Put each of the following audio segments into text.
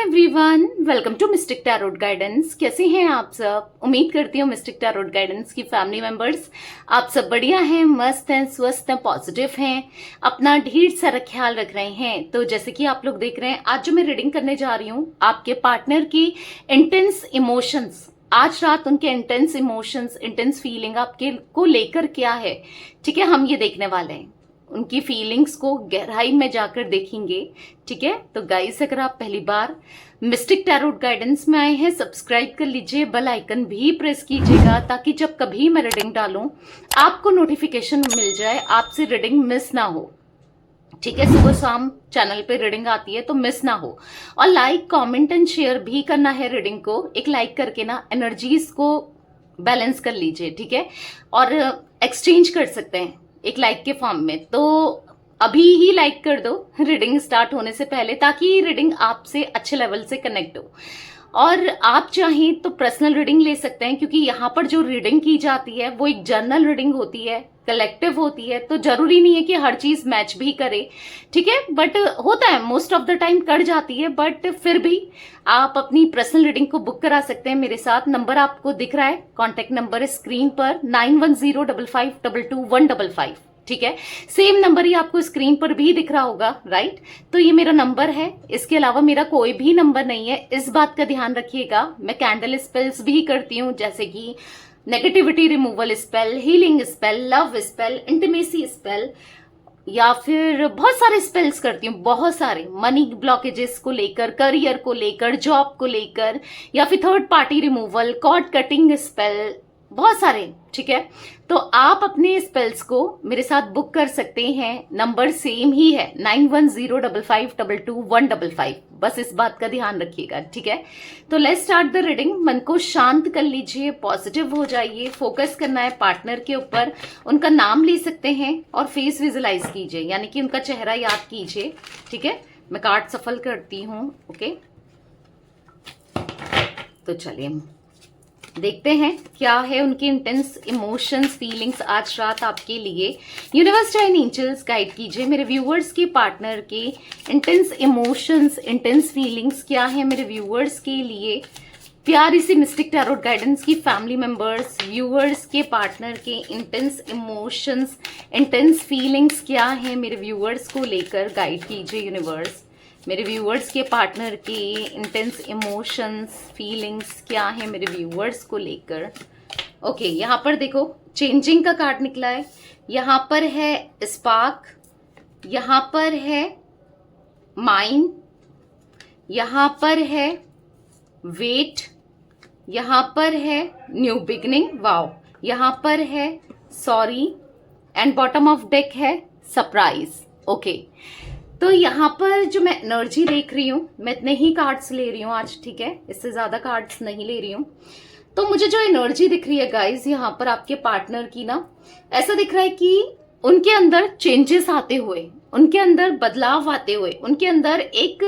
Everyone, welcome to mystic tarot guidance. कैसे हैं आप सब? उम्मीद करती हूँ मिस्टिक टैरोट गाइडेंस की फैमिली मेंबर्स आप सब बढ़िया हैं, मस्त हैं, स्वस्थ हैं, पॉजिटिव हैं, अपना ढेर सारा ख्याल रख रहे हैं। तो जैसे कि आप लोग देख रहे हैं, आज जो मैं रीडिंग करने जा रही हूँ आपके पार्टनर की इंटेंस इमोशंस, आज रात उनके इंटेंस इमोशंस, इंटेंस फीलिंग आपके को लेकर क्या है, ठीक है, हम ये देखने वाले हैं। उनकी फीलिंग्स को गहराई में जाकर देखेंगे, ठीक है। तो गाइस, अगर आप पहली बार मिस्टिक टैरोट गाइडेंस में आए हैं, सब्सक्राइब कर लीजिए, बेल आइकन भी प्रेस कीजिएगा ताकि जब कभी मैं रीडिंग डालूं आपको नोटिफिकेशन मिल जाए, आपसे रीडिंग मिस ना हो, ठीक है। सुबह शाम चैनल पे रीडिंग आती है तो मिस ना हो। और लाइक, कमेंट एंड शेयर भी करना है रीडिंग को। एक लाइक करके ना एनर्जीज को बैलेंस कर लीजिए, ठीक है। और एक्सचेंज कर सकते हैं एक लाइक के फॉर्म में, तो अभी ही लाइक कर दो रीडिंग स्टार्ट होने से पहले, ताकि रीडिंग आपसे अच्छे लेवल से कनेक्ट हो। और आप चाहें तो पर्सनल रीडिंग ले सकते हैं, क्योंकि यहाँ पर जो रीडिंग की जाती है वो एक जनरल रीडिंग होती है, कलेक्टिव होती है, तो जरूरी नहीं है कि हर चीज मैच भी करे, ठीक है। बट होता है, मोस्ट ऑफ द टाइम कर जाती है, बट फिर भी आप अपनी पर्सनल रीडिंग को बुक करा सकते हैं मेरे साथ। नंबर आपको दिख रहा है, कॉन्टेक्ट नंबर है स्क्रीन पर 9105522155, ठीक है। सेम नंबर ही आपको स्क्रीन पर भी दिख रहा होगा, राइट। तो ये मेरा नंबर है, इसके अलावा मेरा कोई भी नंबर नहीं है, इस बात का ध्यान रखिएगा। मैं कैंडल स्पेल्स भी करती हूँ, जैसे कि negativity removal spell, healing spell, love spell, intimacy spell, या फिर बहुत सारे स्पेल्स करती हूँ, बहुत सारे। मनी ब्लॉकेजेस को लेकर, करियर को लेकर, जॉब को लेकर, या फिर third party removal, cord cutting spell, बहुत सारे, ठीक है। तो आप अपने स्पेल्स को मेरे साथ बुक कर सकते हैं। नंबर सेम ही है 9105522155, बस इस बात का ध्यान रखिएगा, ठीक है। तो लेट्स स्टार्ट द रीडिंग। मन को शांत कर लीजिए, पॉजिटिव हो जाइए, फोकस करना है पार्टनर के ऊपर। उनका नाम ले सकते हैं और फेस विजुलाइज कीजिए, यानी कि उनका चेहरा याद कीजिए, ठीक है। मैं कार्ड सफल करती हूँ, ओके। तो चलिए देखते हैं क्या है उनकी इंटेंस इमोशंस, फीलिंग्स आज रात आपके लिए। यूनिवर्स एंड एंजल्स गाइड कीजिए मेरे व्यूअर्स के पार्टनर के इंटेंस इमोशंस, इंटेंस फीलिंग्स क्या है मेरे व्यूअर्स के लिए। प्यारी सी मिस्टिक टैरोट गाइडेंस की फैमिली मेंबर्स, व्यूअर्स के पार्टनर के इंटेंस इमोशंस, इंटेंस फीलिंग्स क्या है मेरे व्यूअर्स को लेकर, गाइड कीजिए यूनिवर्स। मेरे व्यूअर्स के पार्टनर की इंटेंस इमोशंस, फीलिंग्स क्या है मेरे व्यूअर्स को लेकर। ओके, यहाँ पर देखो चेंजिंग का कार्ड निकला है, यहाँ पर है स्पार्क, यहाँ पर है माइंड, यहाँ पर है वेट, यहाँ पर है न्यू बिगनिंग, वाओ, यहाँ पर है sorry, and bottom of deck है सरप्राइज। ओके, तो यहाँ पर जो मैं एनर्जी देख रही हूँ, मैं इतने ही कार्ड्स ले रही हूँ आज, ठीक है, इससे ज्यादा कार्ड्स नहीं ले रही हूँ। तो मुझे जो एनर्जी दिख रही है गाइस, यहाँ पर आपके पार्टनर की ना, ऐसा दिख रहा है कि उनके अंदर चेंजेस आते हुए, उनके अंदर बदलाव आते हुए, उनके अंदर एक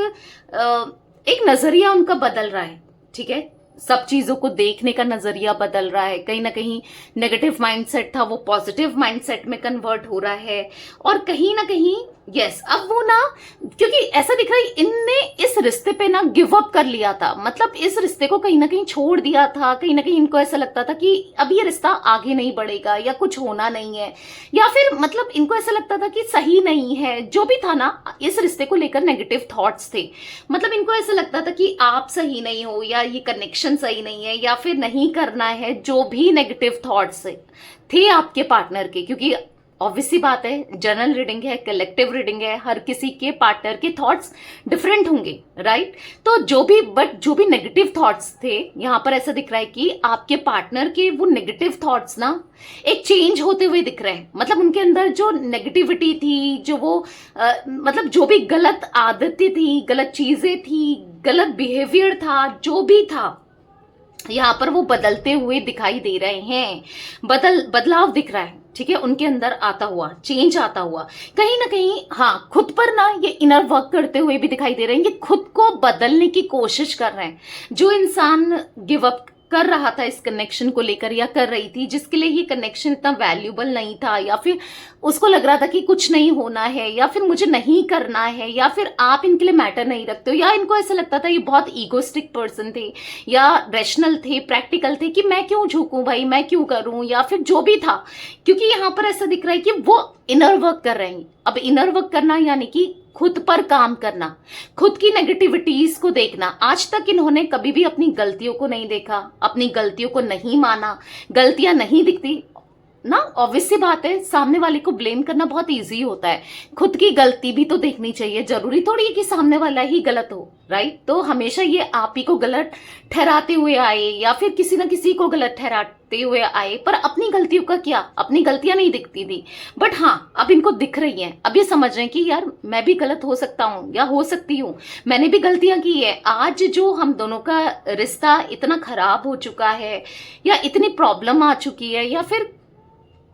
नजरिया उनका बदल रहा है, ठीक है। सब चीजों को देखने का नजरिया बदल रहा है, कहीं ना कहीं नेगेटिव माइंडसेट था वो पॉजिटिव माइंडसेट में कन्वर्ट हो रहा है। और कहीं ना कहीं यस, अब वो ना, क्योंकि ऐसा दिख रहा है इनने इस रिश्ते पे ना गिव अप कर लिया था, मतलब इस रिश्ते को कहीं ना कहीं छोड़ दिया था। कहीं ना कहीं इनको ऐसा लगता था कि अब ये रिश्ता आगे नहीं बढ़ेगा, या कुछ होना नहीं है, या फिर मतलब इनको ऐसा लगता था कि सही नहीं है। जो भी था ना, इस रिश्ते को लेकर नेगेटिव थॉट्स थे, मतलब इनको ऐसा लगता था कि आप सही नहीं हो, या ये कनेक्शन सही नहीं है, या फिर नहीं करना है। जो भी नेगेटिव थॉट्स थे आपके पार्टनर के, क्योंकि ऑब्वियस सी बात है, जनरल रीडिंग है, कलेक्टिव रीडिंग है, हर किसी के पार्टनर के थॉट्स डिफरेंट होंगे, राइट। तो जो भी नेगेटिव थॉट्स थे, यहाँ पर ऐसा दिख रहा है कि आपके पार्टनर के वो नेगेटिव थॉट्स ना एक चेंज होते हुए दिख रहे हैं। मतलब उनके अंदर जो नेगेटिविटी थी, जो वो मतलब जो भी गलत आदतें थी, गलत चीजें थी, गलत बिहेवियर था, जो भी था, यहाँ पर वो बदलते हुए दिखाई दे रहे हैं। बदलाव दिख रहा है, ठीक है, उनके अंदर आता हुआ, चेंज आता हुआ। कहीं ना कहीं हाँ, खुद पर ना ये इनर वर्क करते हुए भी दिखाई दे रहे हैं, ये खुद को बदलने की कोशिश कर रहे हैं। जो इंसान गिव अप कर रहा था इस कनेक्शन को लेकर या कर रही थी, जिसके लिए ये कनेक्शन इतना वैल्यूबल नहीं था, या फिर उसको लग रहा था कि कुछ नहीं होना है, या फिर मुझे नहीं करना है, या फिर आप इनके लिए मैटर नहीं रखते हो, या इनको ऐसा लगता था ये बहुत ईगोस्टिक पर्सन थे या रैशनल थे, प्रैक्टिकल थे कि मैं क्यों झुकूं भाई, मैं क्यों करूं, या फिर जो भी था। क्योंकि यहां पर ऐसा दिख रहा है कि वो इनर वर्क कर रहे हैं। अब इनर वर्क करना यानी कि खुद पर काम करना, खुद की नेगेटिविटीज को देखना। आज तक इन्होंने कभी भी अपनी गलतियों को नहीं देखा, अपनी गलतियों को नहीं माना, गलतियां नहीं दिखती ना। ऑब्वियस सी बात है, सामने वाले को ब्लेम करना बहुत इजी होता है, खुद की गलती भी तो देखनी चाहिए। जरूरी थोड़ी है कि सामने वाला ही गलत हो, राइट। तो हमेशा ये आप ही को गलत ठहराते हुए आए या फिर किसी ना किसी को गलत ठहराते हुए आए, पर अपनी गलतियों का क्या, अपनी गलतियां नहीं दिखती थी। बट हाँ, अब इनको दिख रही हैं, अब ये समझ रहे हैं कि यार मैं भी गलत हो सकता हूं या हो सकती हूँ, मैंने भी गलतियां की है। आज जो हम दोनों का रिश्ता इतना खराब हो चुका है या इतनी प्रॉब्लम आ चुकी है, या फिर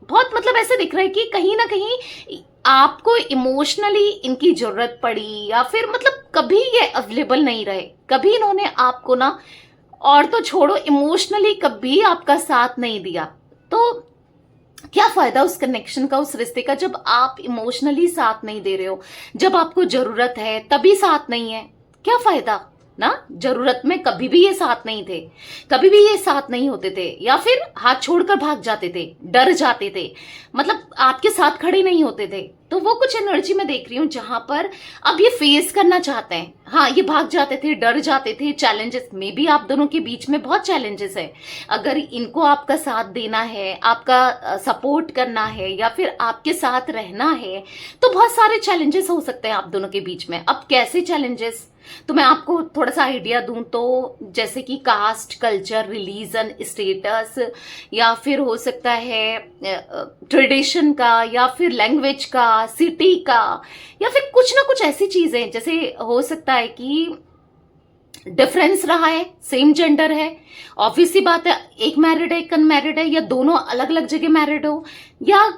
बहुत मतलब ऐसे दिख रहा है कि कहीं ना कहीं आपको इमोशनली इनकी जरूरत पड़ी, या फिर मतलब कभी ये अवेलेबल नहीं रहे, कभी इन्होंने आपको ना, और तो छोड़ो इमोशनली कभी आपका साथ नहीं दिया। तो क्या फायदा उस कनेक्शन का, उस रिश्ते का, जब आप इमोशनली साथ नहीं दे रहे हो, जब आपको जरूरत है तभी साथ नहीं है, क्या फायदा ना। जरूरत में कभी भी ये साथ नहीं थे, कभी भी ये साथ नहीं होते थे, या फिर हाथ छोड़कर भाग जाते थे, डर जाते थे, मतलब आपके साथ खड़े नहीं होते थे। तो वो कुछ एनर्जी में देख रही हूं जहां पर अब ये फेस करना चाहते हैं। हाँ, ये भाग जाते थे, डर जाते थे, चैलेंजेस में भी आप दोनों के बीच में बहुत चैलेंजेस है। अगर इनको आपका साथ देना है, आपका सपोर्ट करना है, या फिर आपके साथ रहना है, तो बहुत सारे चैलेंजेस हो सकते हैं आप दोनों के बीच में। अब कैसे चैलेंजेस, तो मैं आपको थोड़ा सा आइडिया दूं तो जैसे कि कास्ट, कल्चर, रिलीजन, स्टेटस, या फिर हो सकता है ट्रेडिशन का, या फिर लैंग्वेज का, सिटी का, या फिर कुछ ना कुछ ऐसी चीजें। जैसे हो सकता है कि डिफरेंस रहा है, सेम जेंडर है, ऑब्वियस सी बात है, एक मैरिड है, एक अनमैरिड है, या दोनों अलग अलग जगह मैरिड हो, या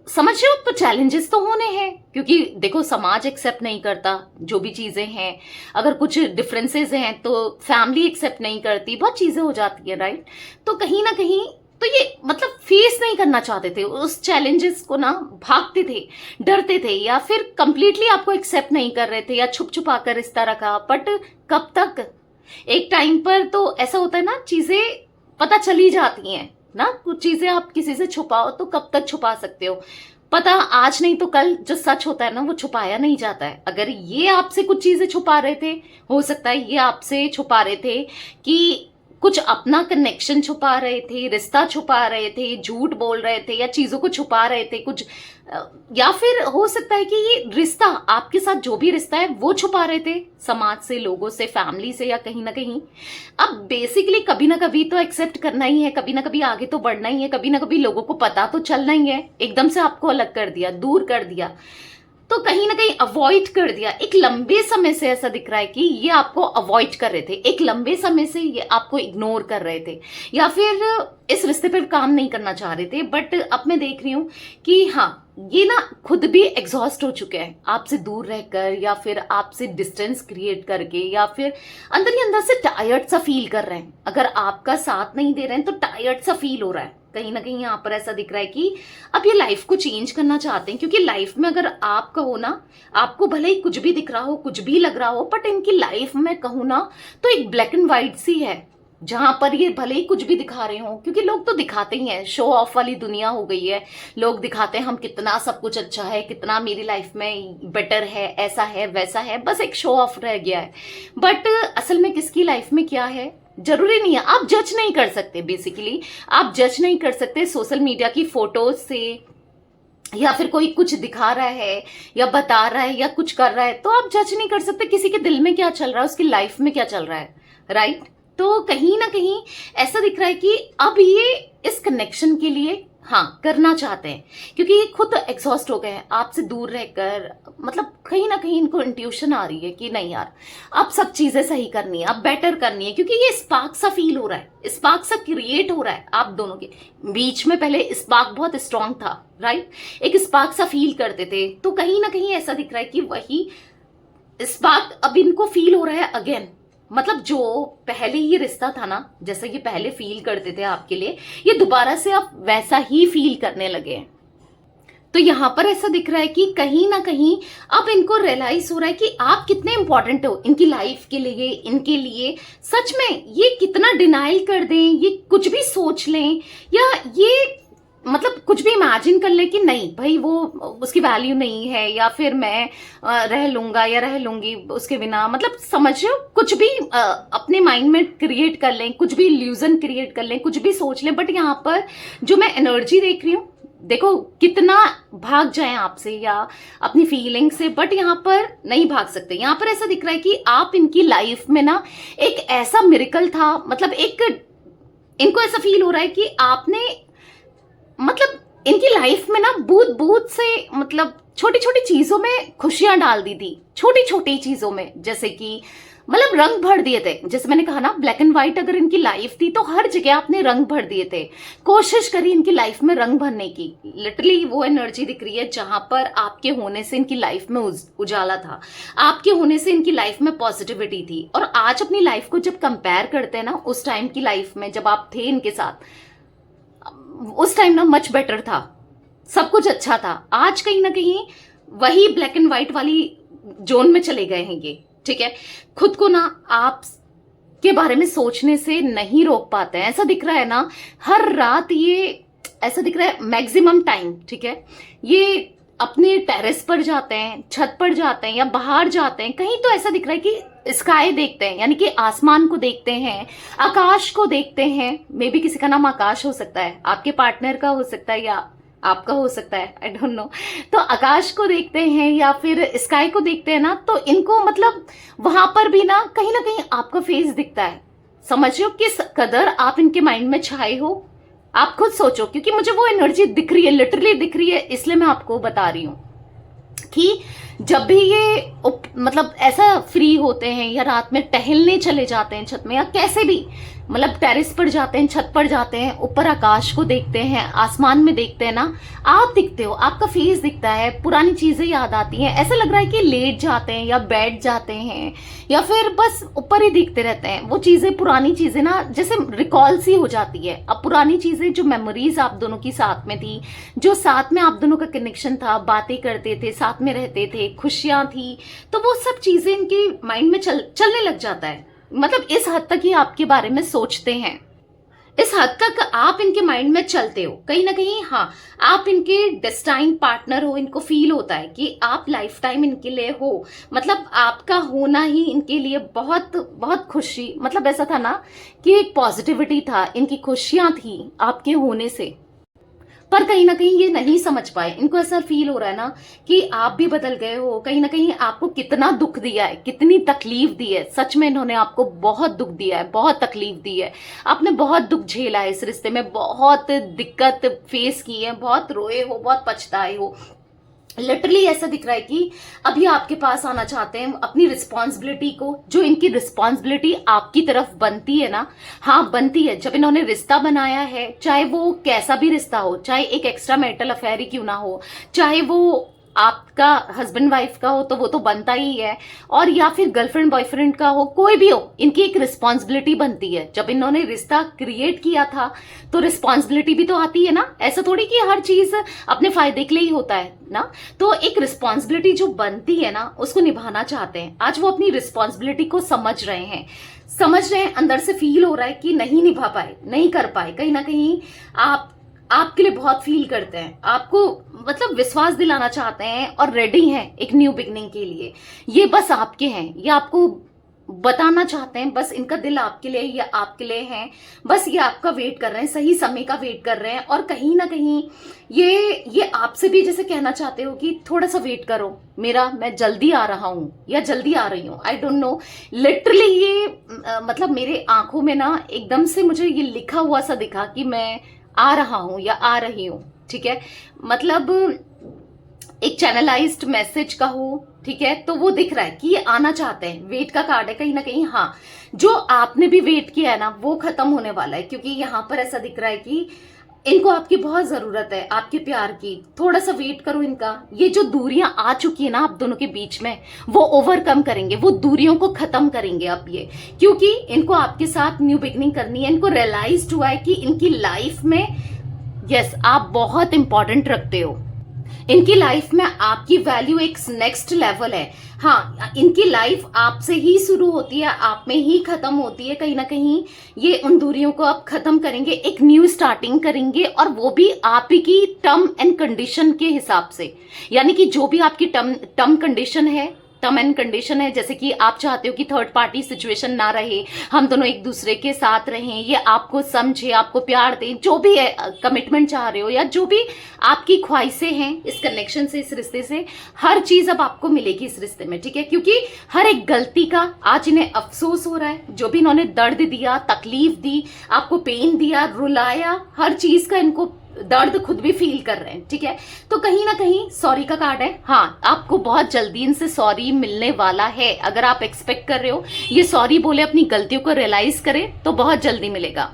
समझ रहे हो, तो चैलेंजेस तो होने हैं। क्योंकि देखो, समाज एक्सेप्ट नहीं करता जो भी चीजें हैं, अगर कुछ डिफरेंसेस हैं तो फैमिली एक्सेप्ट नहीं करती, बहुत चीजें हो जाती है, राइट। तो कहीं ना कहीं तो ये मतलब फेस नहीं करना चाहते थे उस चैलेंजेस को ना, भागते थे, डरते थे, या फिर कंप्लीटली आपको एक्सेप्ट नहीं कर रहे थे, या छुप छुपा कर रिश्ता रखा। बट कब तक, एक टाइम पर तो ऐसा होता है ना, चीजें पता चली जाती हैं ना। कुछ चीजें आप किसी से छुपाओ तो कब तक छुपा सकते हो, पता आज नहीं तो कल जो सच होता है ना, वो छुपाया नहीं जाता है। अगर ये आपसे कुछ चीजें छुपा रहे थे, हो सकता है ये आपसे छुपा रहे थे कि कुछ अपना कनेक्शन छुपा रहे थे, रिश्ता छुपा रहे थे, झूठ बोल रहे थे, या चीजों को छुपा रहे थे कुछ, या फिर हो सकता है कि ये रिश्ता, आपके साथ जो भी रिश्ता है वो छुपा रहे थे समाज से, लोगों से, फैमिली से, या कहीं ना कहीं। अब बेसिकली कभी ना कभी तो एक्सेप्ट करना ही है, कभी ना कभी आगे तो बढ़ना ही है, कभी ना कभी लोगों को पता तो चलना ही है। एकदम से आपको अलग कर दिया, दूर कर दिया, तो कहीं ना कहीं अवॉइड कर दिया। एक लंबे समय से ऐसा दिख रहा है कि ये आपको अवॉइड कर रहे थे, एक लंबे समय से ये आपको इग्नोर कर रहे थे, या फिर इस रिश्ते पर काम नहीं करना चाह रहे थे। बट अब मैं देख रही हूं कि हाँ, ये ना खुद भी एग्जॉस्ट हो चुके हैं आपसे दूर रहकर, या फिर आपसे डिस्टेंस क्रिएट करके, या फिर अंदर ही अंदर से टायर्ड सा फील कर रहे हैं। अगर आपका साथ नहीं दे रहे हैं तो टायर्ड सा फील हो रहा है। कहीं ना कहीं यहाँ पर ऐसा दिख रहा है कि अब ये लाइफ को चेंज करना चाहते हैं। क्योंकि लाइफ में अगर आप कहो ना, आपको भले ही कुछ भी दिख रहा हो, कुछ भी लग रहा हो, बट इनकी लाइफ में कहूँ ना तो एक ब्लैक एंड व्हाइट सी है, जहां पर ये भले ही कुछ भी दिखा रहे हो। क्योंकि लोग तो दिखाते ही हैं, शो ऑफ वाली दुनिया हो गई है, लोग दिखाते हैं हम कितना सब कुछ अच्छा है, कितना मेरी लाइफ में बेटर है, ऐसा है, वैसा है, बस एक शो ऑफ रह गया है। बट असल में किसकी लाइफ में क्या है जरूरी नहीं है, आप जज नहीं कर सकते। बेसिकली आप जज नहीं कर सकते सोशल मीडिया की फोटोज से, या फिर कोई कुछ दिखा रहा है या बता रहा है या कुछ कर रहा है, तो आप जज नहीं कर सकते किसी के दिल में क्या चल रहा है, उसकी लाइफ में क्या चल रहा है, राइट। तो कहीं ना कहीं ऐसा दिख रहा है कि अब ये इस कनेक्शन के लिए हाँ करना चाहते हैं, क्योंकि ये खुद एग्जॉस्ट हो गए हैं आपसे दूर रहकर। मतलब कहीं ना कहीं इनको इंट्यूशन आ रही है कि नहीं यार, अब सब चीजें सही करनी है, अब बेटर करनी है। क्योंकि ये स्पार्क सा फील हो रहा है, स्पार्क सा क्रिएट हो रहा है आप दोनों के बीच में। पहले स्पार्क बहुत स्ट्रांग था, राइट, एक स्पार्क सा फील करते थे। तो कहीं ना कहीं ऐसा दिख रहा है कि वही स्पार्क अब इनको फील हो रहा है अगेन, मतलब जो पहले ये रिश्ता था ना, जैसा ये पहले फील करते थे आपके लिए, ये दोबारा से आप वैसा ही फील करने लगे हैं। तो यहाँ पर ऐसा दिख रहा है कि कहीं ना कहीं अब इनको रियलाइज हो रहा है कि आप कितने इंपॉर्टेंट हो इनकी लाइफ के लिए, इनके लिए। सच में ये कितना डिनाइल कर दें, ये कुछ भी सोच लें, या ये मतलब कुछ भी इमेजिन कर ले कि नहीं भाई वो उसकी वैल्यू नहीं है, या फिर मैं रह लूंगा या रह लूंगी उसके बिना, मतलब समझ रहे हो, कुछ भी अपने माइंड में क्रिएट कर लें, कुछ भी इल्यूजन क्रिएट कर लें, कुछ भी सोच लें। बट यहाँ पर जो मैं एनर्जी देख रही हूँ, देखो कितना भाग जाए आपसे या अपनी फीलिंग से, बट यहाँ पर नहीं भाग सकते। यहाँ पर ऐसा दिख रहा है कि आप इनकी लाइफ में ना एक ऐसा मिरेकल था, मतलब एक इनको ऐसा फील हो रहा है कि आपने मतलब इनकी लाइफ में ना बूंद बूंद से मतलब छोटी छोटी चीजों में खुशियां डाल दी थी, छोटी छोटी चीजों में, जैसे कि मतलब रंग भर दिए थे। जैसे मैंने कहा ना, ब्लैक एंड व्हाइट अगर इनकी लाइफ थी तो हर जगह आपने रंग भर दिए थे, कोशिश करी इनकी लाइफ में रंग भरने की। लिटरली वो एनर्जी दिख रही है जहां पर आपके होने से इनकी लाइफ में उजाला था, आपके होने से इनकी लाइफ में पॉजिटिविटी थी। और आज अपनी लाइफ को जब कंपेयर करते हैं ना उस टाइम की लाइफ में जब आप थे इनके साथ, उस टाइम ना मच बेटर था, सब कुछ अच्छा था। आज कहीं ना कहीं वही ब्लैक एंड व्हाइट वाली जोन में चले गए हैं ये, ठीक है। खुद को ना आप के बारे में सोचने से नहीं रोक पाते हैं। ऐसा दिख रहा है ना, हर रात ये ऐसा दिख रहा है मैक्सिमम टाइम, ठीक है, ये अपने टेरेस पर जाते हैं, छत पर जाते हैं या बाहर जाते हैं कहीं, तो ऐसा दिख रहा है कि स्काई देखते हैं, यानी कि आसमान को देखते हैं, आकाश को देखते हैं। मे बी किसी का नाम आकाश हो सकता है, आपके पार्टनर का हो सकता है या आपका हो सकता है, आई डोंट नो। तो आकाश को देखते हैं या फिर स्काई को देखते हैं ना, तो इनको मतलब वहां पर भी ना कहीं आपका फेस दिखता है। समझ रहे हो किस कदर आप इनके माइंड में छाए हो, आप खुद सोचो, क्योंकि मुझे वो एनर्जी दिख रही है, लिटरली दिख रही है, इसलिए मैं आपको बता रही हूं कि जब भी ये मतलब ऐसा फ्री होते हैं या रात में टहलने चले जाते हैं छत में, या कैसे भी मतलब टेरेस पर जाते हैं, छत पर जाते हैं, ऊपर आकाश को देखते हैं, आसमान में देखते हैं ना, आप दिखते हो, आपका फेस दिखता है, पुरानी चीजें याद आती हैं। ऐसा लग रहा है कि लेट जाते हैं या बैठ जाते हैं या फिर बस ऊपर ही दिखते रहते हैं। वो चीजें, पुरानी चीजें ना जैसे रिकॉल सी हो जाती है। अब पुरानी चीजें, जो मेमोरीज आप दोनों की साथ में थी, जो साथ में आप दोनों का कनेक्शन था, बातें करते थे, साथ में रहते थे, खुशियां थी, तो वो सब चीजें इनके माइंड में चलने लग जाता है। मतलब इस हद तक ही आपके बारे में सोचते हैं, इस हद तक आप इनके माइंड में चलते हो कहीं ना कहीं। हाँ, आप इनके डेस्टाइन पार्टनर हो, इनको फील होता है कि आप लाइफ टाइम इनके लिए हो, मतलब आपका होना ही इनके लिए बहुत बहुत खुशी, मतलब ऐसा था ना कि एक पॉजिटिविटी था, इनकी खुशियां थी आपके होने से। पर कहीं ना कहीं ये नहीं समझ पाए, इनको ऐसा फील हो रहा है ना कि आप भी बदल गए हो, कहीं ना कहीं आपको कितना दुख दिया है, कितनी तकलीफ दी है। सच में इन्होंने आपको बहुत दुख दिया है, बहुत तकलीफ दी है, आपने बहुत दुख झेला है इस रिश्ते में, बहुत दिक्कत फेस की है, बहुत रोए हो, बहुत पछताए हो। लिटरली ऐसा दिख रहा है कि अभी आपके पास आना चाहते हैं अपनी रिस्पॉन्सिबिलिटी को, जो इनकी रिस्पॉन्सिबिलिटी आपकी तरफ बनती है ना, हाँ बनती है। जब इन्होंने रिश्ता बनाया है, चाहे वो कैसा भी रिश्ता हो, चाहे एक एक्स्ट्रा मैरिटल अफेयर ही क्यों ना हो, चाहे वो आपका हस्बैंड वाइफ का हो तो वो तो बनता ही है, और या फिर गर्लफ्रेंड बॉयफ्रेंड का हो, कोई भी हो, इनकी एक रिस्पॉन्सिबिलिटी बनती है। जब इन्होंने रिश्ता क्रिएट किया था तो रिस्पॉन्सिबिलिटी भी तो आती है ना, ऐसा थोड़ी कि हर चीज अपने फायदे के लिए ही होता है ना। तो एक रिस्पॉन्सिबिलिटी जो बनती है ना, उसको निभाना चाहते हैं। आज वो अपनी रिस्पॉन्सिबिलिटी को समझ रहे हैं, अंदर से फील हो रहा है कि नहीं निभा पाए, नहीं कर पाए, कहीं ना कहीं आपके लिए बहुत फील करते हैं, आपको मतलब विश्वास दिलाना चाहते हैं और रेडी हैं एक न्यू बिगनिंग के लिए। ये बस आपके हैं, ये आपको बताना चाहते हैं, बस इनका दिल आपके लिए या आपके लिए है, बस ये आपका वेट कर रहे हैं, सही समय का वेट कर रहे हैं। और कहीं ना कहीं ये आपसे भी जैसे कहना चाहते हो कि थोड़ा सा वेट करो मेरा, मैं जल्दी आ रहा हूं या जल्दी आ रही हूं, आई डोंट नो। लिटरली ये मतलब मेरे आंखों में ना एकदम से मुझे ये लिखा हुआ सा दिखा कि मैं आ रहा हूं या आ रही हूं, ठीक है। मतलब एक चैनलाइज्ड मैसेज का हो, ठीक है, तो वो दिख रहा है कि ये आना चाहते हैं, वेट का कार्ड है कहीं ना कहीं। हाँ, जो आपने भी वेट किया है ना वो खत्म होने वाला है, क्योंकि यहाँ पर ऐसा दिख रहा है कि इनको आपकी बहुत जरूरत है, आपके प्यार की। थोड़ा सा वेट करो इनका। ये जो दूरियां आ चुकी है ना आप दोनों के बीच में, वो ओवरकम करेंगे, वो दूरियों को खत्म करेंगे अब ये, क्योंकि इनको आपके साथ न्यू बिगनिंग करनी है। इनको रियलाइज हुआ है कि इनकी लाइफ में यस आप बहुत इंपॉर्टेंट रखते हो। इनकी लाइफ में आपकी वैल्यू एक नेक्स्ट लेवल है। हाँ, इनकी लाइफ आपसे ही शुरू होती है, आप में ही खत्म होती है। कहीं ना कहीं ये उन दूरियों को आप खत्म करेंगे, एक न्यू स्टार्टिंग करेंगे, और वो भी आप ही की टर्म एंड कंडीशन के हिसाब से। यानी कि जो भी आपकी टर्म कंडीशन है, टर्म एंड कंडीशन है, जैसे कि आप चाहते हो कि थर्ड पार्टी सिचुएशन ना रहे, हम दोनों एक दूसरे के साथ रहें, ये आपको समझे, आपको प्यार दें, जो भी है कमिटमेंट चाह रहे हो या जो भी आपकी ख्वाहिशें हैं इस कनेक्शन से, इस रिश्ते से, हर चीज अब आपको मिलेगी इस रिश्ते में, ठीक है। क्योंकि हर एक गलती का आज इन्हें अफसोस हो रहा है, जो भी इन्होंने दर्द दिया, तकलीफ दी, आपको पेन दिया, रुलाया, हर चीज का इनको दर्द खुद भी फील कर रहे हैं, ठीक है। तो कहीं ना कहीं सॉरी का कार्ड है। हाँ, आपको बहुत जल्दी इनसे सॉरी मिलने वाला है। अगर आप एक्सपेक्ट कर रहे हो ये सॉरी बोले, अपनी गलतियों को रियलाइज करे, तो बहुत जल्दी मिलेगा।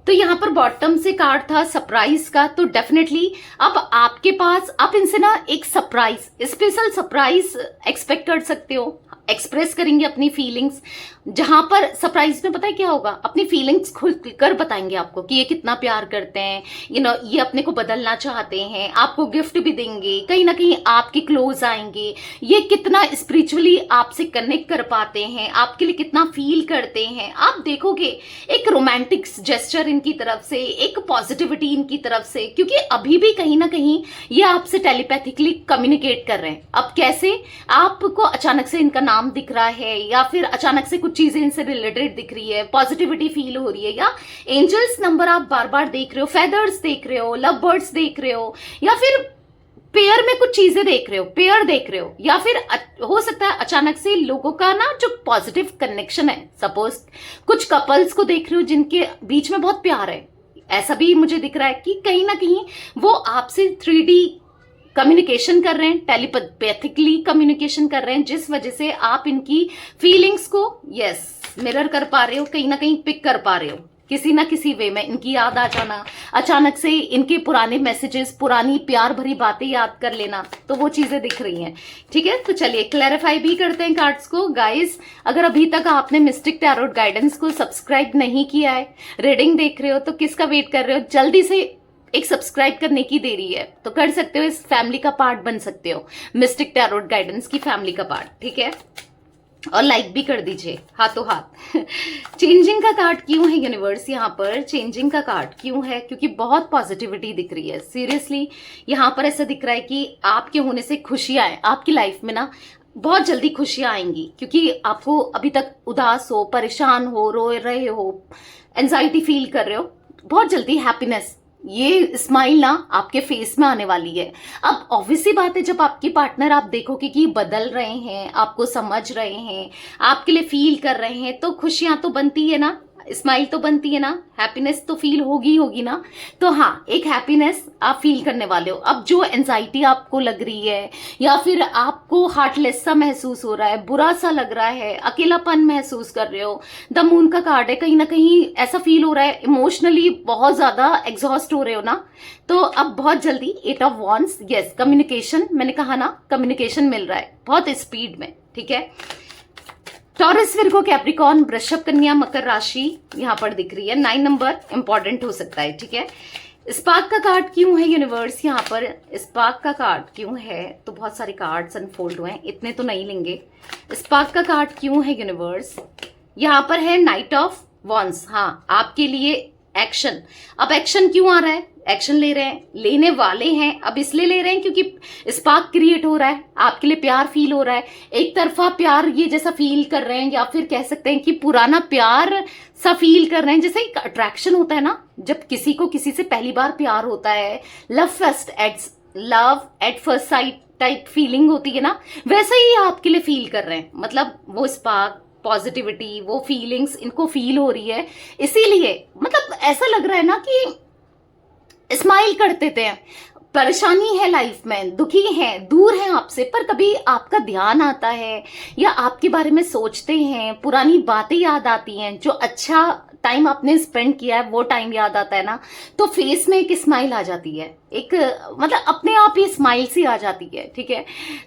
तो यहाँ पर बॉटम से कार्ड था सरप्राइज का, तो डेफिनेटली अब आपके पास आप इनसे ना एक सरप्राइज, स्पेशल सरप्राइज एक्सपेक्ट कर सकते हो। एक्सप्रेस करेंगे अपनी फीलिंग्स, जहां पर सरप्राइज में पता है क्या होगा, अपनी फीलिंग्स खुलकर बताएंगे आपको कि ये कितना प्यार करते हैं, ये अपने को बदलना चाहते हैं, आपको गिफ्ट भी देंगे, कहीं ना कहीं आपके क्लोज आएंगे, ये कितना स्पिरिचुअली आपसे कनेक्ट कर पाते हैं, आपके लिए कितना फील करते हैं। आप देखोगे एक रोमांटिक जेस्चर इनकी तरफ से, एक पॉजिटिविटी इनकी तरफ से, क्योंकि अभी भी कहीं ना कहीं ये आपसे टेलीपैथिकली कम्युनिकेट कर रहे हैं। अब कैसे, आपको अचानक से इनका नाम दिख रहा है, या फिर अचानक से कुछ चीजें इनसे रिलेटेड दिख रही है, पॉजिटिविटी फील हो रही है, या एंजल्स नंबर आप बार बार देख रहे हो, फेदर्स देख रहे हो, लव बर्ड्स देख रहे हो, या फिर पेयर में कुछ चीजें देख रहे हो, पेयर देख रहे हो, या फिर हो सकता है अचानक से लोगों का ना जो पॉजिटिव कनेक्शन है, सपोज कुछ कपल्स को देख रहे हो जिनके बीच में बहुत प्यार है। ऐसा भी मुझे दिख रहा है कि कहीं ना कहीं वो आपसे 3D कम्युनिकेशन कर रहे हैं, टेलीपैथिकली कम्युनिकेशन कर रहे हैं, जिस वजह से आप इनकी फीलिंग्स को मिरर कर पा रहे हो, कहीं ना कहीं पिक कर पा रहे हो, किसी ना किसी वे में इनकी याद आ जाना, अचानक से इनके पुराने मैसेजेस, पुरानी प्यार भरी बातें याद कर लेना, तो वो चीजें दिख रही हैं, ठीक है। तो चलिए क्लैरिफाई भी करते हैं कार्ड्स को। गाइस, अगर अभी तक आपने मिस्टिक टैरोट गाइडेंस को सब्सक्राइब नहीं किया है, रीडिंग देख रहे हो, तो किसका वेट कर रहे हो, जल्दी से एक सब्सक्राइब करने की देरी है, तो कर सकते हो, इस फैमिली का पार्ट बन सकते हो, मिस्टिक टैरोट गाइडेंस की फैमिली का पार्ट, ठीक है। और लाइक भी कर दीजिए हाथों हाथ। चेंजिंग का कार्ड क्यों है यूनिवर्स यहाँ पर, चेंजिंग का कार्ड क्यों है, क्योंकि बहुत पॉजिटिविटी दिख रही है। सीरियसली यहाँ पर ऐसा दिख रहा है कि आपके होने से खुशियां हैं आपकी लाइफ में ना, बहुत जल्दी खुशियां आएंगी, क्योंकि आपको अभी तक उदास हो, परेशान हो, रो रहे हो, एंजाइटी फील कर रहे हो, बहुत जल्दी हैप्पीनेस, ये स्माइल ना आपके फेस में आने वाली है। अब ऑब्वियसली बात है, जब आपके पार्टनर आप देखोगे कि बदल रहे हैं, आपको समझ रहे हैं, आपके लिए फील कर रहे हैं, तो खुशियां तो बनती है ना, स्माइल तो बनती है ना, हैप्पीनेस तो फील होगी ना। तो हाँ, एक हैप्पीनेस आप फील करने वाले हो। अब जो एंजाइटी आपको लग रही है, या फिर आपको हार्टलेस सा महसूस हो रहा है, बुरा सा लग रहा है, अकेलापन महसूस कर रहे हो, द मून का कार्ड है, कहीं ना कहीं ऐसा फील हो रहा है, इमोशनली बहुत ज्यादा एग्जॉस्ट हो रहे हो ना, तो अब बहुत जल्दी 8 ऑफ वॉन्ड्स, कम्युनिकेशन, मैंने कहा ना कम्युनिकेशन मिल रहा है बहुत स्पीड में, ठीक है। टॉरस, विर्गो, कैप्रिकॉर्न, वृषभ, कन्या, मकर राशि यहाँ पर दिख रही है। 9 नंबर इंपॉर्टेंट हो सकता है, ठीक है। स्पार्क का कार्ड क्यों है यूनिवर्स यहाँ पर, स्पार्क का कार्ड क्यों है, तो बहुत सारे कार्ड्स अनफोल्ड हुए हैं, इतने तो नहीं लेंगे। स्पार्क का कार्ड क्यों है यूनिवर्स, यहाँ पर है नाइट ऑफ वॉन्ड्स। हाँ, आपके लिए एक्शन, अब एक्शन क्यों आ रहा है, एक्शन ले रहे हैं, लेने वाले हैं, अब इसलिए ले रहे हैं क्योंकि स्पार्क क्रिएट हो रहा है, आपके लिए प्यार फील हो रहा है, एक तरफा प्यार ये जैसा फील कर रहे हैं, या फिर कह सकते हैं कि पुराना प्यार सा फील कर रहे हैं, जैसे एक अट्रैक्शन होता है ना, जब किसी को किसी से पहली बार प्यार होता है, love at first sight type feeling होती है ना, वैसा ही आपके लिए फील कर रहे हैं। मतलब वो स्पार्क, पॉजिटिविटी, वो फीलिंग्स इनको फील हो रही है, इसीलिए मतलब ऐसा लग रहा है ना कि स्माइल करते थे, परेशानी है लाइफ में, दुखी हैं, दूर हैं आपसे, पर कभी आपका ध्यान आता है या आपके बारे में सोचते हैं, पुरानी बातें याद आती हैं, जो अच्छा टाइम आपने स्पेंड किया है वो टाइम याद आता है ना, तो फेस में एक स्माइल आ जाती है, एक मतलब अपने आप ही स्माइल सी आ जाती है, ठीक है।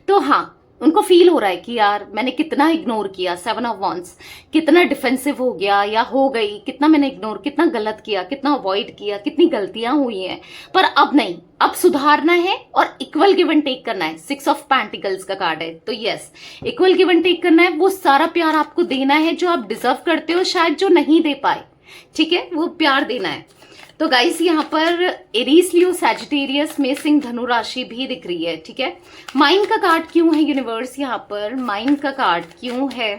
तो हाँ, उनको फील हो रहा है कि यार मैंने कितना इग्नोर किया, 7 ऑफ वॉन्ड्स, कितना डिफेंसिव हो गया या हो गई, कितना मैंने इग्नोर, कितना गलत किया, कितना अवॉइड किया, कितनी गलतियां हुई हैं, पर अब नहीं, अब सुधारना है और इक्वल गिव एंड टेक करना है। 6 ऑफ पेंटिकल्स का कार्ड है, तो yes, equal give and take करना है, वो सारा प्यार आपको देना है जो आप डिजर्व करते हो, शायद जो नहीं दे पाए, ठीक है, वो प्यार देना है। तो गाइस यहाँ पर एरीज, लियो, सैजिटेरियस में सिंह, धनु राशि भी दिख रही है, ठीक है। माइंड का कार्ड क्यों है यूनिवर्स, यहाँ पर माइंड का कार्ड क्यों है,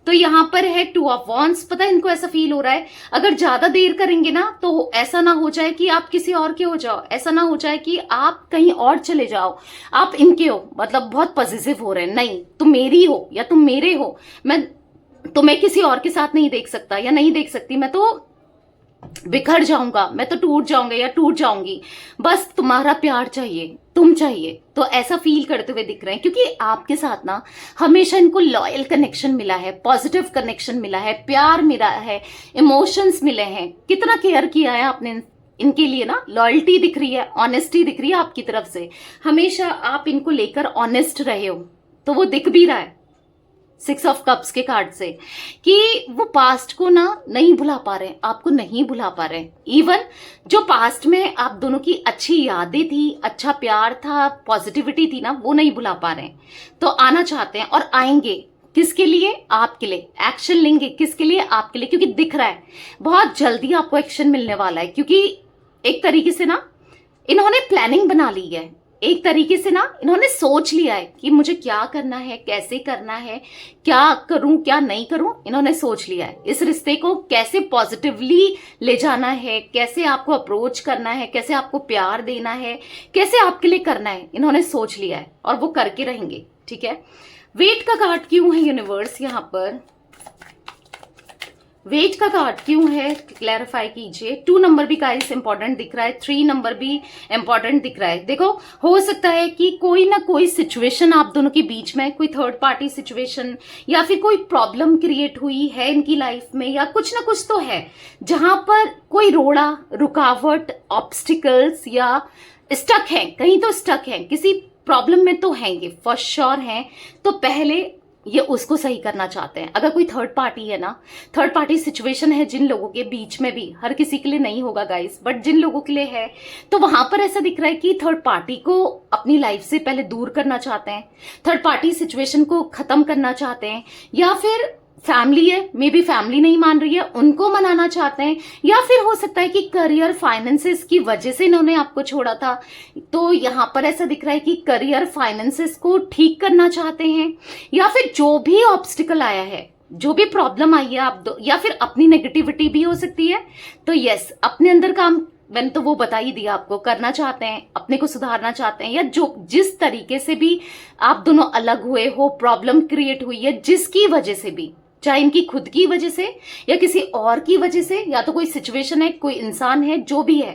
तो यहाँ पर है 2 ऑफ वॉन्ड्स। पता है इनको ऐसा फील हो रहा है, अगर ज्यादा देर करेंगे ना तो ऐसा ना हो जाए कि आप किसी और के हो जाओ, ऐसा ना हो जाए कि आप कहीं और चले जाओ, आप इनके हो, मतलब बहुत पॉजिटिव हो रहे हैं, नहीं तुम मेरी हो या तुम मेरे हो, मैं तुम्हें किसी और के साथ नहीं देख सकता या नहीं देख सकती, मैं तो बिखर जाऊंगा, मैं तो टूट जाऊंगा या टूट जाऊंगी, बस तुम्हारा प्यार चाहिए, तुम चाहिए। तो ऐसा फील करते हुए दिख रहे हैं, क्योंकि आपके साथ ना हमेशा इनको लॉयल कनेक्शन मिला है, पॉजिटिव कनेक्शन मिला है, प्यार मिला है, इमोशंस मिले हैं, कितना केयर किया है आपने इनके लिए ना, लॉयल्टी दिख रही है, ऑनेस्टी दिख रही है आपकी तरफ से, हमेशा आप इनको लेकर ऑनेस्ट रहे हो, तो वो दिख भी रहा है 6 ऑफ कप्स के कार्ड से, कि वो पास्ट को ना नहीं भुला पा रहे, आपको नहीं भुला पा रहे, इवन जो पास्ट में आप दोनों की अच्छी यादें थी, अच्छा प्यार था, पॉजिटिविटी थी ना, वो नहीं भुला पा रहे, तो आना चाहते हैं और आएंगे। किसके लिए? आपके लिए एक्शन लेंगे, किसके लिए? आपके लिए, क्योंकि दिख रहा है बहुत जल्दी आपको एक्शन मिलने वाला है, क्योंकि एक तरीके से ना इन्होंने प्लानिंग बना ली है, एक तरीके से ना इन्होंने सोच लिया है कि मुझे क्या करना है, कैसे करना है, क्या करूं क्या नहीं करूं, इन्होंने सोच लिया है इस रिश्ते को कैसे पॉजिटिवली ले जाना है, कैसे आपको अप्रोच करना है, कैसे आपको प्यार देना है, कैसे आपके लिए करना है, इन्होंने सोच लिया है और वो करके रहेंगे, ठीक है। वेट का कार्ड क्यों है यूनिवर्स, यहाँ पर वेट का कार्ड क्यों है, क्लैरिफाई कीजिए। 2 नंबर भी गाइस इंपॉर्टेंट दिख रहा है, 3 नंबर भी इंपॉर्टेंट दिख रहा है। देखो, हो सकता है कि कोई ना कोई सिचुएशन आप दोनों के बीच में, कोई थर्ड पार्टी सिचुएशन या फिर कोई प्रॉब्लम क्रिएट हुई है इनकी लाइफ में, या कुछ ना कुछ तो है जहां पर कोई रोड़ा, रुकावट, ऑब्स्टिकल्स या स्टक है, कहीं तो स्टक है, किसी प्रॉब्लम में तो हैंगे, फॉर श्योर हैं। तो पहले ये उसको सही करना चाहते हैं। अगर कोई थर्ड पार्टी है ना, थर्ड पार्टी सिचुएशन है जिन लोगों के बीच में भी, हर किसी के लिए नहीं होगा गाइस, बट जिन लोगों के लिए है, तो वहां पर ऐसा दिख रहा है कि थर्ड पार्टी को अपनी लाइफ से पहले दूर करना चाहते हैं, थर्ड पार्टी सिचुएशन को खत्म करना चाहते हैं, या फिर फैमिली है, मे बी फैमिली नहीं मान रही है, उनको मनाना चाहते हैं, या फिर हो सकता है कि करियर फाइनेंसेस की वजह से इन्होंने आपको छोड़ा था, तो यहां पर ऐसा दिख रहा है कि करियर फाइनेंसेस को ठीक करना चाहते हैं, या फिर जो भी ऑब्स्टिकल आया है, जो भी प्रॉब्लम आई है आप दो, या फिर अपनी नेगेटिविटी भी हो सकती है। तो यस, अपने अंदर काम मैंने तो वो बता ही दिया आपको, करना चाहते हैं, अपने को सुधारना चाहते हैं, या जो जिस तरीके से भी आप दोनों अलग हुए हो, प्रॉब्लम क्रिएट हुई है जिसकी वजह से भी, चाहे इनकी खुद की वजह से या किसी और की वजह से, या तो कोई सिचुएशन है, कोई इंसान है, जो भी है,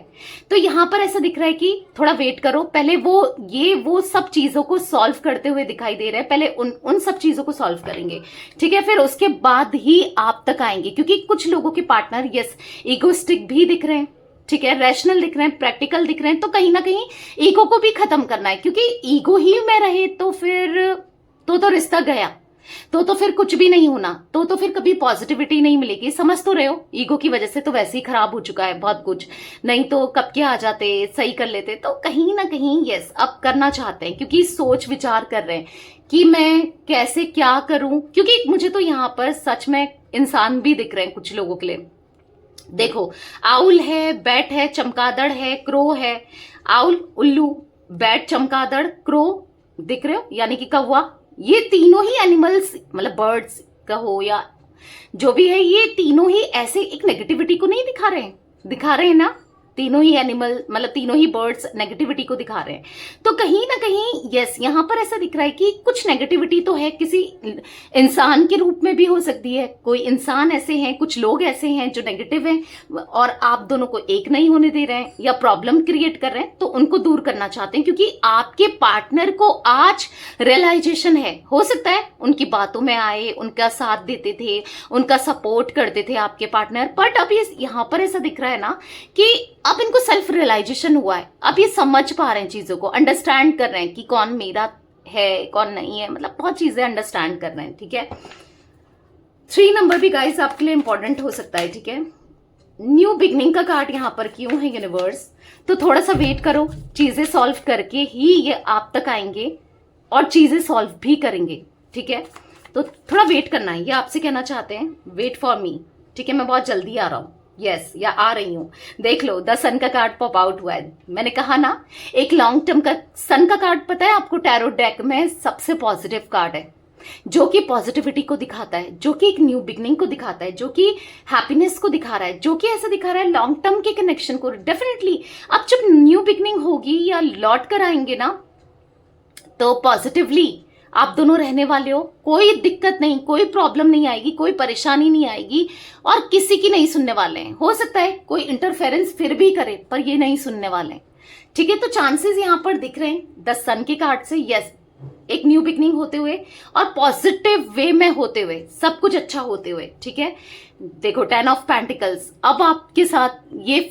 तो यहां पर ऐसा दिख रहा है कि थोड़ा वेट करो, पहले वो सब चीजों को सॉल्व करते हुए दिखाई दे रहे हैं, पहले उन सब चीजों को सॉल्व करेंगे, ठीक है, फिर उसके बाद ही आप तक आएंगे। क्योंकि कुछ लोगों के पार्टनर यस ईगोस्टिक भी दिख रहे हैं, ठीक है, रैशनल दिख रहे हैं, प्रैक्टिकल दिख रहे हैं, तो कहीं ना कहीं ईगो को भी खत्म करना है, क्योंकि ईगो ही में रहे तो फिर तो रिश्ता गया, तो फिर कुछ भी नहीं होना, तो फिर कभी पॉजिटिविटी नहीं मिलेगी। समझ तो रहे हो, ईगो की वजह से तो वैसे ही खराब हो चुका है बहुत कुछ, नहीं तो कब के आ जाते, सही कर लेते। तो कहीं ना कहीं यस, अब करना चाहते हैं, क्योंकि सोच विचार कर रहे हैं कि मैं कैसे क्या करूं, क्योंकि मुझे तो यहाँ पर सच में इंसान भी दिख रहे हैं कुछ लोगों के लिए। देखो, आउल है, बैट है, चमगादड़ है, क्रो है, आउल, उल्लू, बैट, चमगादड़, क्रो दिख रहे हो, यानी कि कौवा, ये तीनों ही एनिमल्स, मतलब बर्ड्स कहो या जो भी है, ये तीनों ही ऐसे एक नेगेटिविटी को नहीं दिखा रहे हैं ना, तीनों ही एनिमल मतलब तीनों ही बर्ड्स नेगेटिविटी को दिखा रहे हैं। तो कहीं ना कहीं यस यहाँ पर ऐसा दिख रहा है कि कुछ नेगेटिविटी तो है, किसी इंसान के रूप में भी हो सकती है। कोई इंसान ऐसे हैं, कुछ लोग ऐसे हैं जो नेगेटिव हैं और आप दोनों को एक नहीं होने दे रहे हैं या प्रॉब्लम क्रिएट कर रहे हैं, तो उनको दूर करना चाहते हैं क्योंकि आपके पार्टनर को आज रियलाइजेशन है। हो सकता है उनकी बातों में आए, उनका साथ देते थे, उनका सपोर्ट करते थे आपके पार्टनर, बट अब ये यहाँ पर ऐसा दिख रहा है ना कि अब इनको सेल्फ रियलाइजेशन हुआ है। अब ये समझ पा रहे हैं चीजों को, अंडरस्टैंड कर रहे हैं कि कौन मेरा है कौन नहीं है, मतलब बहुत चीजें अंडरस्टैंड कर रहे हैं। ठीक है, 3 नंबर भी गाइस आपके लिए इंपॉर्टेंट हो सकता है। ठीक है, न्यू बिगनिंग का कार्ड यहाँ पर क्यों है यूनिवर्स, तो थोड़ा सा वेट करो, चीजें सॉल्व करके ही ये आप तक आएंगे और चीजें सॉल्व भी करेंगे। ठीक है, तो थोड़ा वेट करना है, ये आपसे कहना चाहते हैं, वेट फॉर मी। ठीक है, मैं बहुत जल्दी आ रहा हूँ, यस या आ रही हूं। देख लो, द सन का कार्ड पॉप आउट हुआ है। मैंने कहा ना, एक लॉन्ग टर्म का सन का कार्ड पता है आपको, टैरो डेक में सबसे पॉजिटिव कार्ड है, जो कि पॉजिटिविटी को दिखाता है, जो कि एक न्यू बिगनिंग को दिखाता है, जो कि हैप्पीनेस को दिखा रहा है, जो कि ऐसा दिखा रहा है लॉन्ग टर्म के कनेक्शन को। डेफिनेटली अब जब न्यू बिगनिंग होगी या लौट कर आएंगे ना, तो पॉजिटिवली आप दोनों रहने वाले हो, कोई दिक्कत नहीं, कोई प्रॉब्लम नहीं आएगी, कोई परेशानी नहीं आएगी और किसी की नहीं सुनने वाले हैं। हो सकता है कोई इंटरफेरेंस फिर भी करे, पर ये नहीं सुनने वाले हैं। ठीक है, तो चांसेस यहां पर दिख रहे हैं 10 सन के कार्ड से, यस एक न्यू बिगनिंग होते हुए और पॉजिटिव वे में होते हुए, सब कुछ अच्छा होते हुए। ठीक है, देखो 10 ऑफ पेंटिकल्स, अब आपके साथ ये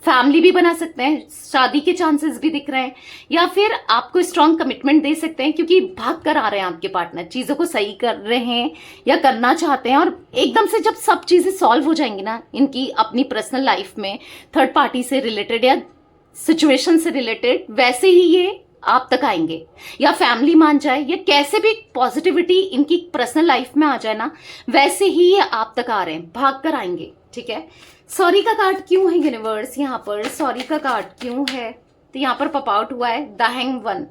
फैमिली भी बना सकते हैं, शादी के चांसेस भी दिख रहे हैं, या फिर आपको स्ट्रॉन्ग कमिटमेंट दे सकते हैं क्योंकि भाग कर आ रहे हैं आपके पार्टनर, चीजों को सही कर रहे हैं या करना चाहते हैं। और एकदम से जब सब चीजें सॉल्व हो जाएंगी ना इनकी अपनी पर्सनल लाइफ में, थर्ड पार्टी से रिलेटेड या सिचुएशन से रिलेटेड, वैसे ही ये आप तक आएंगे, या फैमिली मान जाए या कैसे भी पॉजिटिविटी इनकी पर्सनल लाइफ में आ जाए ना, वैसे ही ये आप तक आ रहे हैं, भाग कर आएंगे। ठीक है, सॉरी का कार्ड क्यों है यूनिवर्स यहाँ पर, सॉरी का कार्ड क्यों है, तो यहाँ पर पॉप आउट हुआ है द हैंगमैन।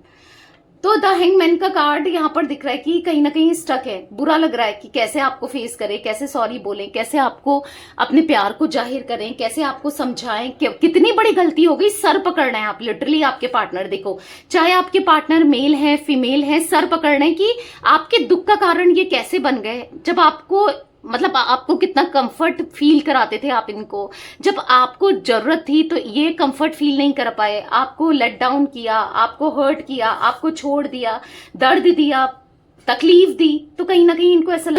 तो द हैंगमैन का कार्ड यहाँ पर दिख रहा है कि कहीं ना कहीं स्टक है, बुरा लग रहा है कि कैसे आपको फेस करें, कैसे सॉरी बोलें, कैसे आपको अपने प्यार को जाहिर करें, कैसे आपको समझाएं कि कितनी बड़ी गलती हो गई। सर पकड़ना है आप लिटरली आपके पार्टनर, देखो चाहे आपके पार्टनर मेल है फीमेल है, सर पकड़ना है कि आपके दुख का कारण ये कैसे बन गए। जब आपको मतलब आपको कितना कंफर्ट फील कराते थे आप इनको, जब आपको जरूरत थी तो ये कंफर्ट फील नहीं कर पाए, आपको लेट डाउन किया, आपको हर्ट किया, आपको छोड़ दिया, दर्द दिया, तकलीफ दी, तो कहीं ना कहीं इनको ऐसा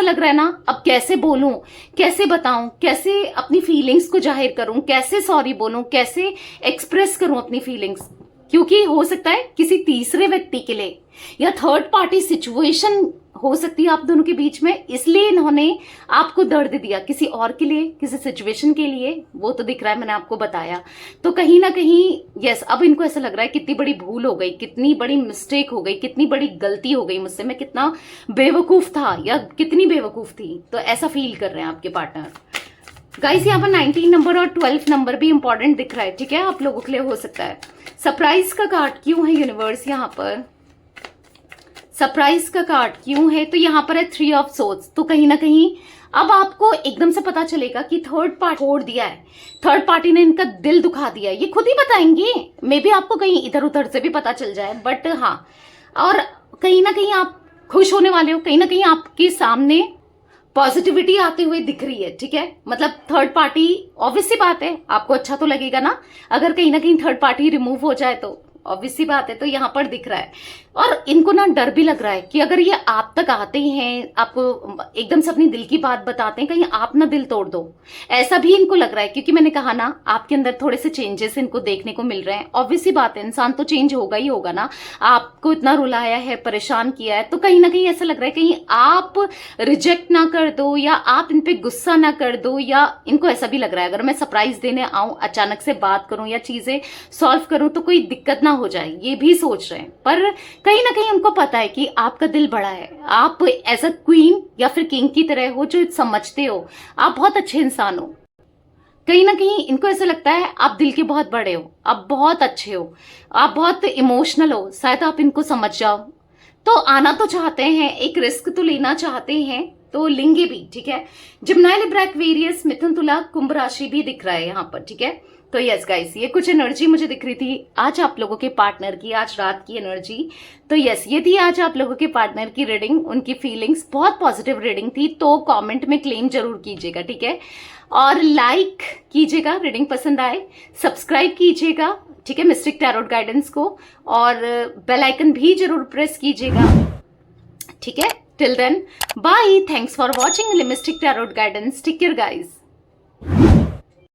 लग रहा है ना, अब कैसे बोलूं, कैसे बताऊं, कैसे अपनी फीलिंग्स को जाहिर करूं, कैसे सॉरी बोलूं, कैसे एक्सप्रेस करूं अपनी फीलिंग्स, क्योंकि हो सकता है किसी तीसरे व्यक्ति के लिए या थर्ड पार्टी सिचुएशन हो सकती है आप दोनों के बीच में, इसलिए इन्होंने आपको दर्द दिया किसी और के लिए, किसी सिचुएशन के लिए, वो तो दिख रहा है, मैंने आपको बताया। तो कहीं ना कहीं यस अब इनको ऐसा लग रहा है कितनी बड़ी भूल हो गई, कितनी बड़ी मिस्टेक हो गई, कितनी बड़ी गलती हो गई मुझसे, मैं कितना बेवकूफ था या कितनी बेवकूफ थी, तो ऐसा फील कर रहे हैं आपके पार्टनर। गाइस यहाँ पर 19 नंबर और 12 नंबर भी इंपॉर्टेंट दिख रहा है। ठीक है, आप लोगों के लिए हो सकता है। सरप्राइज का कार्ड क्यों है यूनिवर्स यहाँ पर, सरप्राइज का कार्ड क्यों है, तो यहाँ पर है 3 ऑफ सोर्ड्स। तो कहीं ना कहीं अब आपको एकदम से पता चलेगा कि थर्ड पार्टी छोड़ दिया है, थर्ड पार्टी ने इनका दिल दुखा दिया है, ये खुद ही बताएंगे, मे बी आपको कहीं इधर उधर से भी पता चल जाए, बट हाँ, और कहीं ना कहीं आप खुश होने वाले हो, कहीं ना कहीं आपके सामने पॉजिटिविटी आते हुए दिख रही है। ठीक है, मतलब थर्ड पार्टी, ऑब्वियस सी बात है आपको अच्छा तो लगेगा ना, अगर कहीं ना कहीं थर्ड पार्टी रिमूव हो जाए तो ऑब्वियस सी बात है, तो यहाँ पर दिख रहा है। और इनको ना डर भी लग रहा है कि अगर ये आप तक आते हैं, आपको एकदम से अपनी दिल की बात बताते हैं, कहीं आप ना दिल तोड़ दो, ऐसा भी इनको लग रहा है, क्योंकि मैंने कहा ना आपके अंदर थोड़े से चेंजेस इनको देखने को मिल रहे हैं। ऑब्वियस सी बात है, इंसान तो चेंज होगा ही होगा ना, आपको इतना रुलाया है, परेशान किया है, तो कहीं ना कहीं ऐसा लग रहा है कहीं आप रिजेक्ट ना कर दो या आप इन पे गुस्सा ना कर दो, या इनको ऐसा भी लग रहा है अगर मैं सरप्राइज देने आऊं, अचानक से बात करूं या चीजें सॉल्व करूं तो कोई दिक्कत ना हो जाए, ये भी सोच रहे हैं। पर कहीं ना कहीं उनको पता है कि आपका दिल बड़ा है, आप एज अ क्वीन या फिर किंग की तरह हो, जो समझते हो, आप बहुत अच्छे इंसान हो। कहीं ना कहीं इनको ऐसा लगता है आप दिल के बहुत बड़े हो, आप बहुत अच्छे हो, आप बहुत इमोशनल हो, शायद आप इनको समझ जाओ। तो आना तो चाहते हैं, एक रिस्क तो लेना चाहते हैं, तो लेंगे भी। ठीक है, जिम्नाई लिब्रा एक्वेरियस मिथुन तुला कुंभ राशि भी दिख रहा है यहाँ पर। ठीक है, तो यस गाइस, ये कुछ एनर्जी मुझे दिख रही थी आज आप लोगों के पार्टनर की, आज रात की एनर्जी। तो यस, ये थी आज आप लोगों के पार्टनर की रीडिंग, उनकी फीलिंग्स। बहुत पॉजिटिव रीडिंग थी, तो कमेंट में क्लेम जरूर कीजिएगा, ठीक है। और लाइक कीजिएगा, रीडिंग पसंद आए, सब्सक्राइब कीजिएगा, ठीक है, मिस्टिक टैरोट गाइडेंस को, और बेल आइकन भी जरूर प्रेस कीजिएगा, ठीक है। Till then bye, thanks for watching mystic tarot guidance, take care guys.